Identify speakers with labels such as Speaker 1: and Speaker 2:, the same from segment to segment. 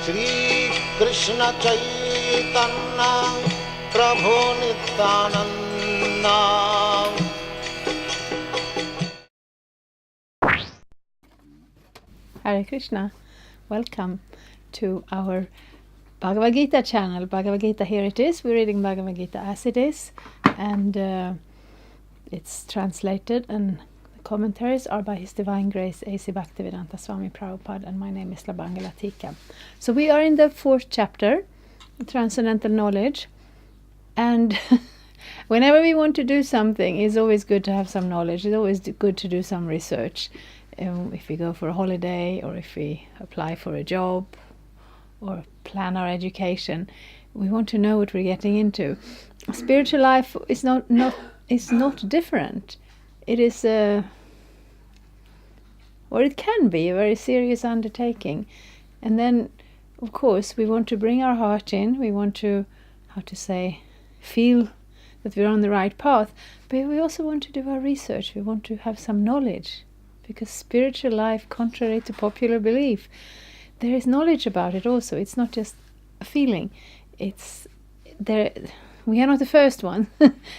Speaker 1: Krsna Chaitanya Prabhu Nityananda.
Speaker 2: Hare Krishna, welcome to our Bhagavad-gita channel. Bhagavad-gita, here it is. We're reading Bhagavad-gita as it is, and it's translated, and the commentaries are by His Divine Grace A.C. Bhaktivedanta Swami Prabhupada, and my name is Labangala Tika. So we are in the 4th chapter, Transcendental Knowledge, and whenever we want to do something, it's always good to have some knowledge. It's always good to do some research. If we go for a holiday, or if we apply for a job, or plan our education, we want to know what we're getting into. Spiritual life is not different. It is or it can be a very serious undertaking. And then, of course, we want to bring our heart in. We want to, feel that we're on the right path. But we also want to do our research. We want to have some knowledge. Because spiritual life, contrary to popular belief, there is knowledge about it also. It's not just a feeling. It's there. We are not the first one.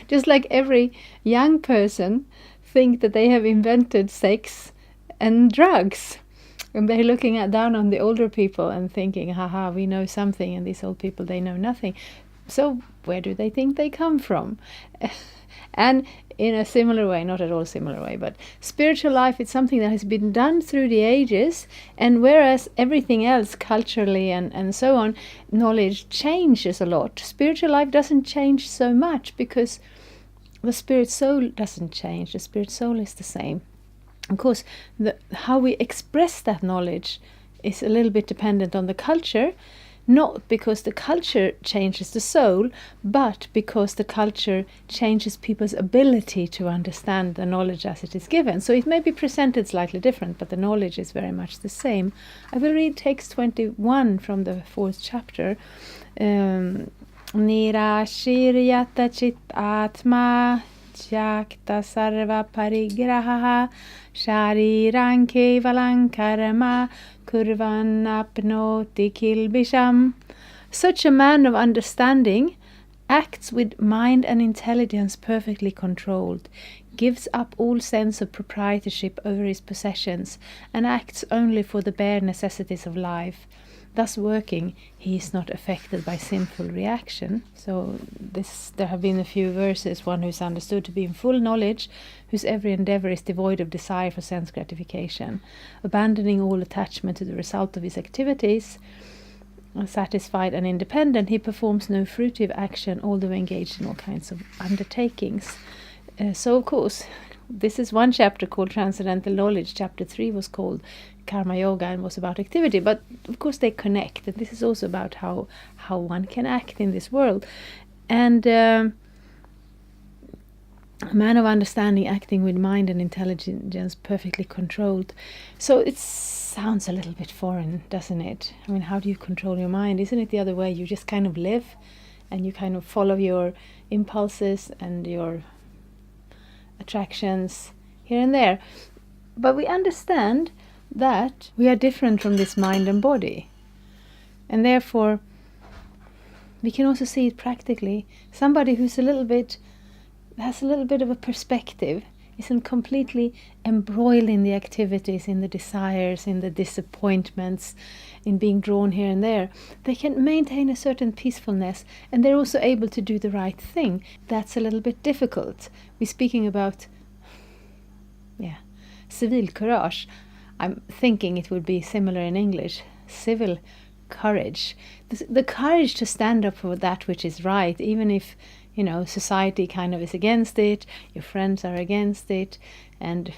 Speaker 2: Just like every young person think that they have invented sex and drugs, and they're looking down on the older people and thinking, haha, we know something, and these old people, they know nothing. So where do they think they come from? And in a similar way, not at all similar way, but spiritual life is something that has been done through the ages, and whereas everything else, culturally and so on, knowledge changes a lot, spiritual life doesn't change so much, because the spirit soul doesn't change. The spirit soul is the same. Of course, how we express that knowledge is a little bit dependent on the culture, not because the culture changes the soul, but because the culture changes people's ability to understand the knowledge as it is given. So it may be presented slightly different, but the knowledge is very much the same. I will read text 21 from the 4th chapter. Nirashiryata chit atma jakta sarva parigraha shariran kevalan karma kurvan apnoti kilbisham. Such a man of understanding acts with mind and intelligence perfectly controlled, gives up all sense of proprietorship over his possessions, and acts only for the bare necessities of life. Thus working, he is not affected by sinful reaction. So there have been a few verses, one who is understood to be in full knowledge, whose every endeavor is devoid of desire for sense gratification, abandoning all attachment to the result of his activities, satisfied and independent, he performs no fruitive action, although engaged in all kinds of undertakings. So of course, this is one chapter called Transcendental Knowledge. Chapter 3 was called Karma Yoga and was about activity. But of course they connect. And this is also about how one can act in this world. And a man of understanding acting with mind and intelligence perfectly controlled. So it sounds a little bit foreign, doesn't it? I mean, how do you control your mind? Isn't it the other way? You just kind of live and you kind of follow your impulses and your attractions here and there. But we understand that we are different from this mind and body, and therefore we can also see it practically. Somebody who's has a little bit of a perspective, isn't completely embroiled in the activities, in the desires, in the disappointments, in being drawn here and there. They can maintain a certain peacefulness, and they're also able to do the right thing. That's a little bit difficult. We're speaking about civil courage. I'm thinking it would be similar in English. Civil courage. The courage to stand up for that which is right, even if society kind of is against it, your friends are against it, and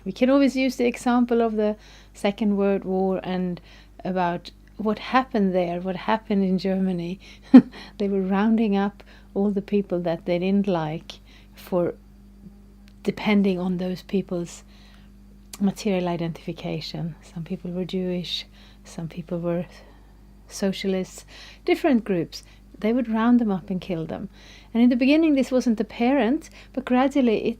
Speaker 2: we can always use the example of the Second World War and about what happened there, what happened in Germany. They were rounding up all the people that they didn't like for depending on those people's material identification. Some people were Jewish, some people were socialists, different groups. They would round them up and kill them. And in the beginning this wasn't apparent, but gradually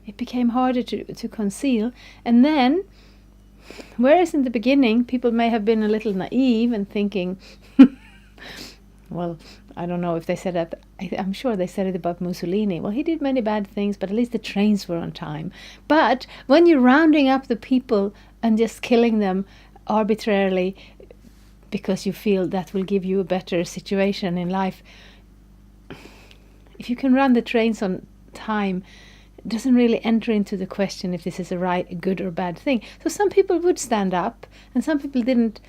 Speaker 2: it became harder to conceal. And then Whereas in the beginning, people may have been a little naive and thinking, well, I don't know if they said that. I'm sure they said it about Mussolini. Well, he did many bad things, but at least the trains were on time. But when you're rounding up the people and just killing them arbitrarily because you feel that will give you a better situation in life, if you can run the trains on time, it doesn't really enter into the question if this is a good or bad thing. So some people would stand up, and some people didn't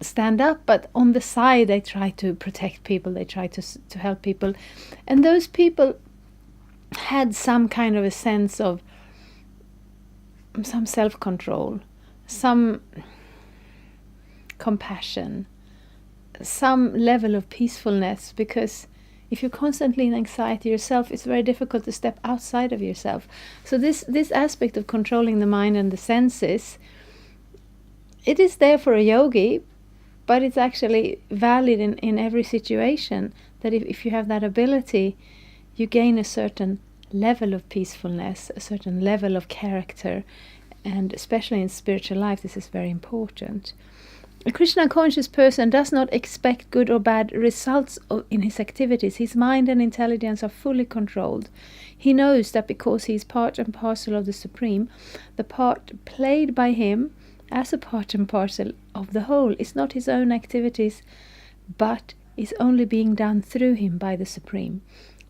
Speaker 2: stand up, but on the side they try to protect people, they try to help people, and those people had some kind of a sense of some self-control, some compassion, some level of peacefulness, because if you're constantly in anxiety yourself, it's very difficult to step outside of yourself. So this aspect of controlling the mind and the senses, it is there for a yogi, but it's actually valid in every situation, that if you have that ability, you gain a certain level of peacefulness, a certain level of character, and especially in spiritual life, this is very important. A Krishna conscious person does not expect good or bad results in his activities. His mind and intelligence are fully controlled. He knows that because he is part and parcel of the Supreme, the part played by him as a part and parcel of the whole is not his own activities, but is only being done through him by the Supreme.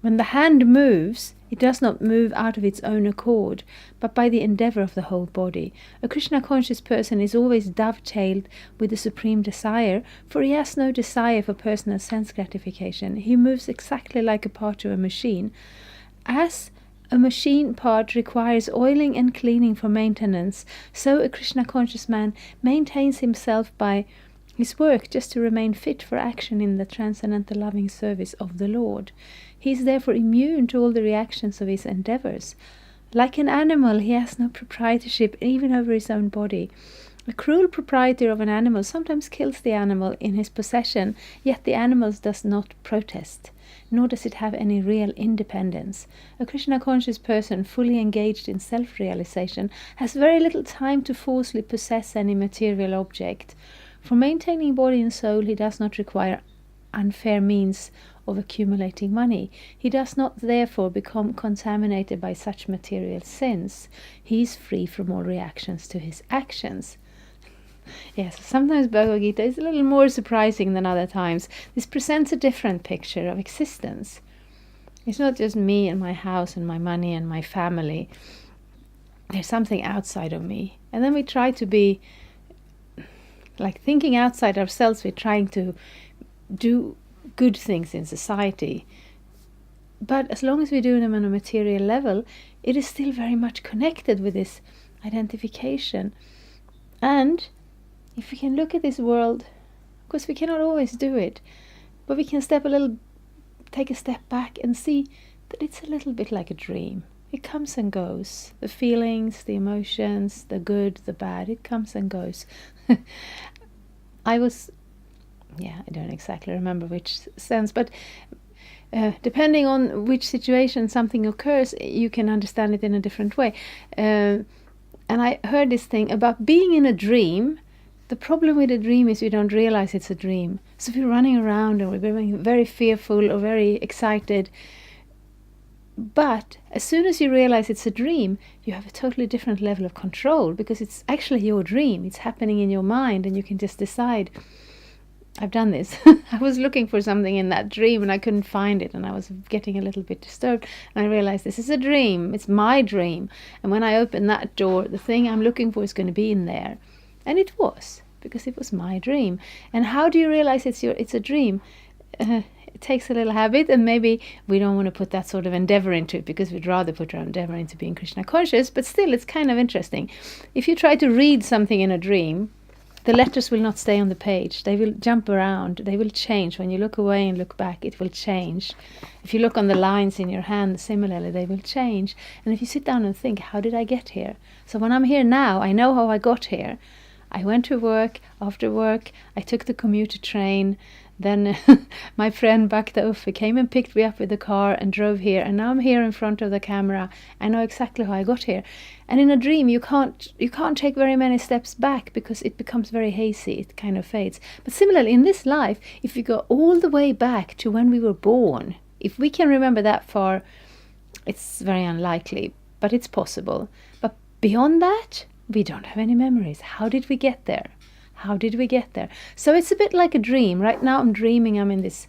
Speaker 2: When the hand moves, it does not move out of its own accord, but by the endeavor of the whole body. A Krishna-conscious person is always dovetailed with the supreme desire, for he has no desire for personal sense gratification. He moves exactly like a part to a machine. As a machine part requires oiling and cleaning for maintenance, so a Krishna-conscious man maintains himself by his work just to remain fit for action in the transcendental loving service of the Lord. He is therefore immune to all the reactions of his endeavors. Like an animal, he has no proprietorship even over his own body. A cruel proprietor of an animal sometimes kills the animal in his possession, yet the animal does not protest, nor does it have any real independence. A Krishna-conscious person fully engaged in self-realization has very little time to forcefully possess any material object. For maintaining body and soul, he does not require unfair means of accumulating money. He does not therefore become contaminated by such material sins. He is free from all reactions to his actions. Yes, sometimes Bhagavad-gita is a little more surprising than other times. This presents a different picture of existence. It's not just me and my house and my money and my family. There's something outside of me. And then we try to be like thinking outside ourselves. We're trying to do good things in society, but as long as we do them on a material level, it is still very much connected with this identification. And if we can look at this world, of course we cannot always do it, but we can take a step back and see that it's a little bit like a dream. It comes and goes. The feelings, the emotions, the good, the bad, it comes and goes. I don't exactly remember which sense, but depending on which situation something occurs, you can understand it in a different way. And I heard this thing about being in a dream. The problem with a dream is we don't realize it's a dream. So if we're running around and we're becoming very fearful or very excited, but as soon as you realize it's a dream, you have a totally different level of control, because it's actually your dream. It's happening in your mind, and you can just decide. I've done this. I was looking for something in that dream and I couldn't find it, and I was getting a little bit disturbed, and I realized this is a dream. It's my dream, and when I open that door, the thing I'm looking for is going to be in there. And it was, because it was my dream. And how do you realize it's a dream? It takes a little habit, and maybe we don't want to put that sort of endeavor into it, because we'd rather put our endeavor into being Krishna conscious, but still it's kind of interesting. If you try to read something in a dream, the letters will not stay on the page. They will jump around. They will change. When you look away and look back, it will change. If you look on the lines in your hand, similarly, they will change. And if you sit down and think, how did I get here? So when I'm here now, I know how I got here. I went to work. After work, I took the commuter train. Then my friend Bhagavad-gita came and picked me up with the car and drove here. And now I'm here in front of the camera. I know exactly how I got here. And in a dream, you can't take very many steps back because it becomes very hazy. It kind of fades. But similarly, in this life, if you go all the way back to when we were born, if we can remember that far, it's very unlikely, but it's possible. But beyond that, we don't have any memories. How did we get there? How did we get there? So it's a bit like a dream. Right now I'm dreaming I'm in this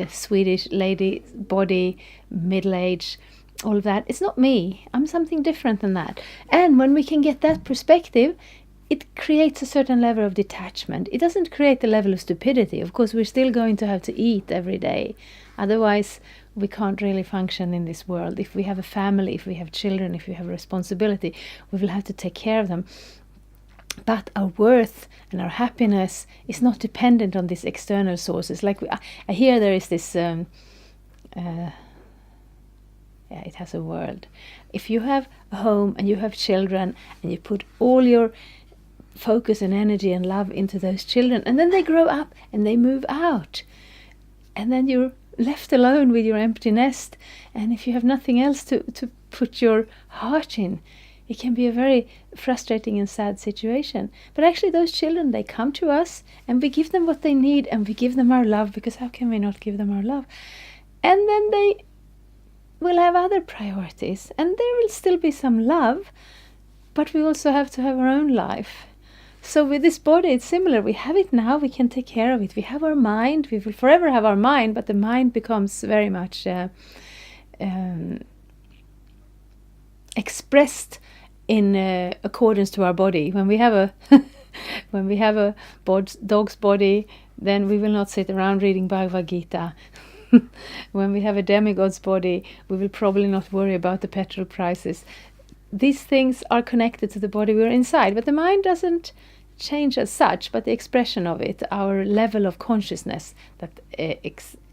Speaker 2: Swedish lady body, middle age, all of that. It's not me. I'm something different than that. And when we can get that perspective, it creates a certain level of detachment. It doesn't create the level of stupidity. Of course, we're still going to have to eat every day. Otherwise, we can't really function in this world. If we have a family, if we have children, if we have a responsibility, we will have to take care of them. But our worth and our happiness is not dependent on these external sources. Like I hear there is this, it has a word. If you have a home and you have children and you put all your focus and energy and love into those children, and then they grow up and they move out, and then you're left alone with your empty nest, and if you have nothing else to put your heart in, it can be a very frustrating and sad situation. But actually those children, they come to us and we give them what they need and we give them our love, because how can we not give them our love? And then they will have other priorities and there will still be some love, but we also have to have our own life. So with this body, it's similar. We have it now, we can take care of it. We have our mind, we will forever have our mind, but the mind becomes very much expressed in accordance to our body. When we have a when we have a dog's body, then we will not sit around reading Bhagavad-gita. When we have a demigod's body, we will probably not worry about the petrol prices. These things are connected to the body we're inside, but the mind doesn't change as such, but the expression of it, our level of consciousness that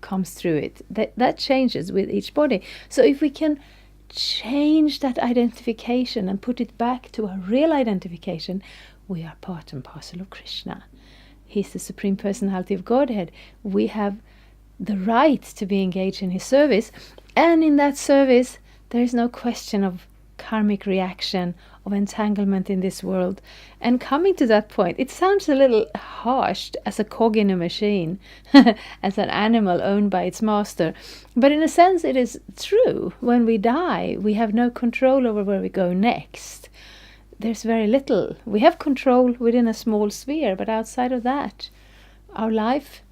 Speaker 2: comes through it, that changes with each body. So if we can change that identification and put it back to a real identification, we are part and parcel of Krishna. He's the Supreme Personality of Godhead. We have the right to be engaged in his service, and in that service there is no question of karmic reaction, of entanglement in this world. And coming to that point, it sounds a little harsh as a cog in a machine, as an animal owned by its master. But in a sense it is true. When we die, we have no control over where we go next. There's very little. We have control within a small sphere, but outside of that, our life,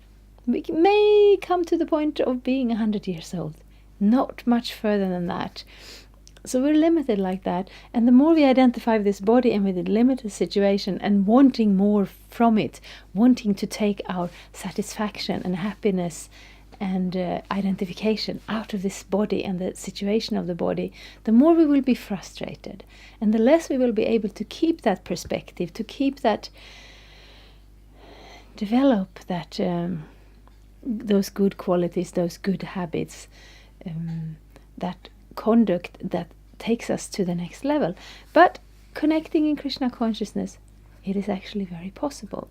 Speaker 2: we may come to the point of being 100 years old. Not much further than that. So we're limited like that, and the more we identify with this body and with the limited situation and wanting more from it, wanting to take our satisfaction and happiness and identification out of this body and the situation of the body, the more we will be frustrated, and the less we will be able to keep that perspective, to keep that, develop that, those good qualities, those good habits, that conduct that takes us to the next level. But connecting in Krishna consciousness, it is actually very possible.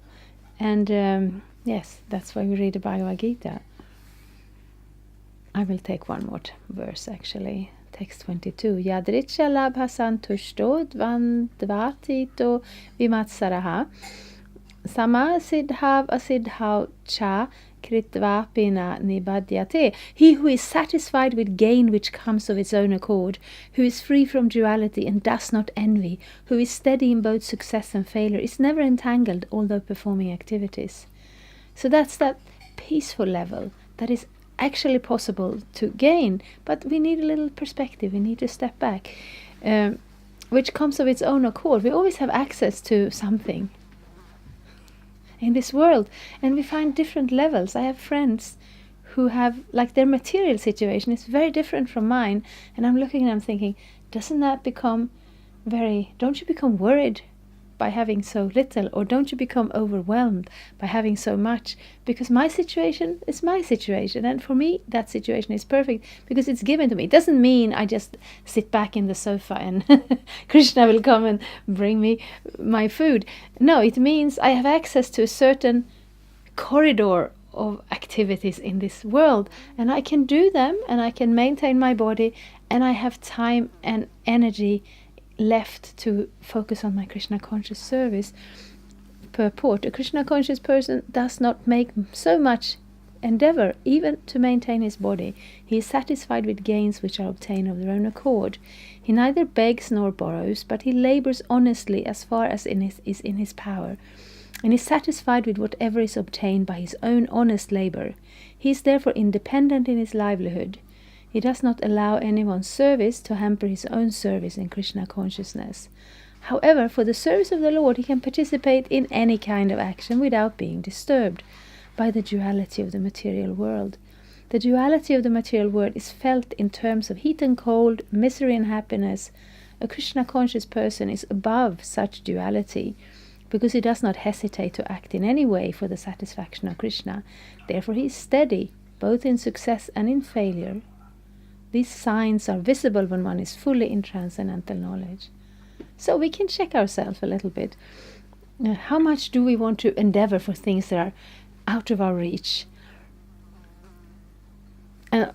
Speaker 2: And yes, that's why we read the Bhagavad-gita. I will take one more verse actually. Text 22. Yadricha labha santushto dvatito vimatsaraha sama siddhav asiddhav cha kritvapina nibadyate. He who is satisfied with gain which comes of its own accord, who is free from duality and does not envy, who is steady in both success and failure, is never entangled although performing activities. So that's that peaceful level that is actually possible to gain, but we need a little perspective, we need to step back, which comes of its own accord. We always have access to something in this world, and we find different levels. I have friends who have, like, their material situation is very different from mine, and I'm looking and I'm thinking, don't you become worried by having so little, or don't you become overwhelmed by having so much, because my situation is my situation, and for me that situation is perfect because it's given to me. It doesn't mean I just sit back in the sofa and Krishna will come and bring me my food. No, it means I have access to a certain corridor of activities in this world, and I can do them, and I can maintain my body, and I have time and energy left to focus on my Krishna conscious service. Purport: a Krishna conscious person does not make so much endeavor even to maintain his body. He is satisfied with gains which are obtained of their own accord. He neither begs nor borrows, but he labors honestly as far as is in his power, and is satisfied with whatever is obtained by his own honest labor. He is therefore independent in his livelihood. He does not allow anyone's service to hamper his own service in Krishna consciousness. However, for the service of the Lord, he can participate in any kind of action without being disturbed by the duality of the material world. The duality of the material world is felt in terms of heat and cold, misery and happiness. A Krishna conscious person is above such duality, because he does not hesitate to act in any way for the satisfaction of Krishna. Therefore he is steady, both in success and in failure. These signs are visible when one is fully in transcendental knowledge. So we can check ourselves a little bit. How much do we want to endeavor for things that are out of our reach?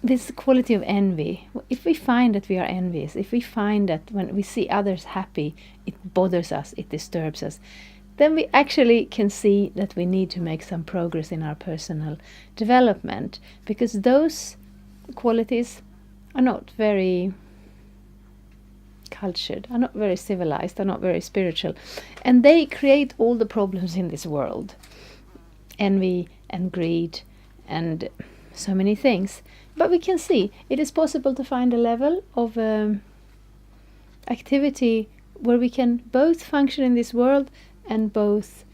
Speaker 2: This quality of envy, if we find that we are envious, if we find that when we see others happy, it bothers us, it disturbs us, then we actually can see that we need to make some progress in our personal development, because those qualities are not very cultured, are not very civilized, are not very spiritual, and they create all the problems in this world. Envy and greed and so many things. But we can see it is possible to find a level of activity where we can both function in this world and both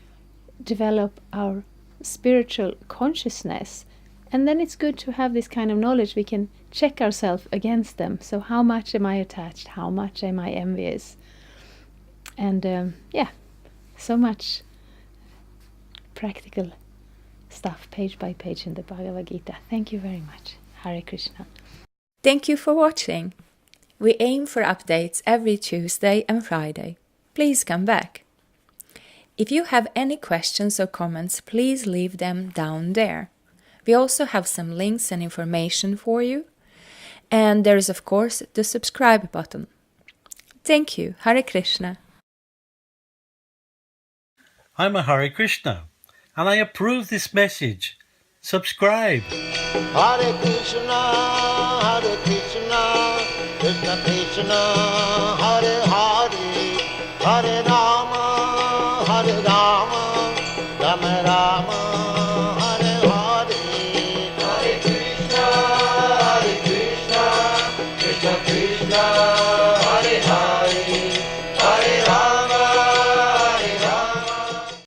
Speaker 2: develop our spiritual consciousness. And then it's good to have this kind of knowledge. We can check ourselves against them. So how much am I attached? How much am I envious? And so much practical stuff page by page in the Bhagavad-gita. Thank you very much. Hare Krishna.
Speaker 3: Thank you for watching. We aim for updates every Tuesday and Friday. Please come back. If you have any questions or comments, please leave them down there. We also have some links and information for you. And there is, of course, the subscribe button. Thank you. Hare Krishna.
Speaker 4: I'm a Hare Krishna, and I approve this message. Subscribe.
Speaker 1: Hare Krishna, Krishna Krishna, Hare Hare, Hare Rama, Rama Rama.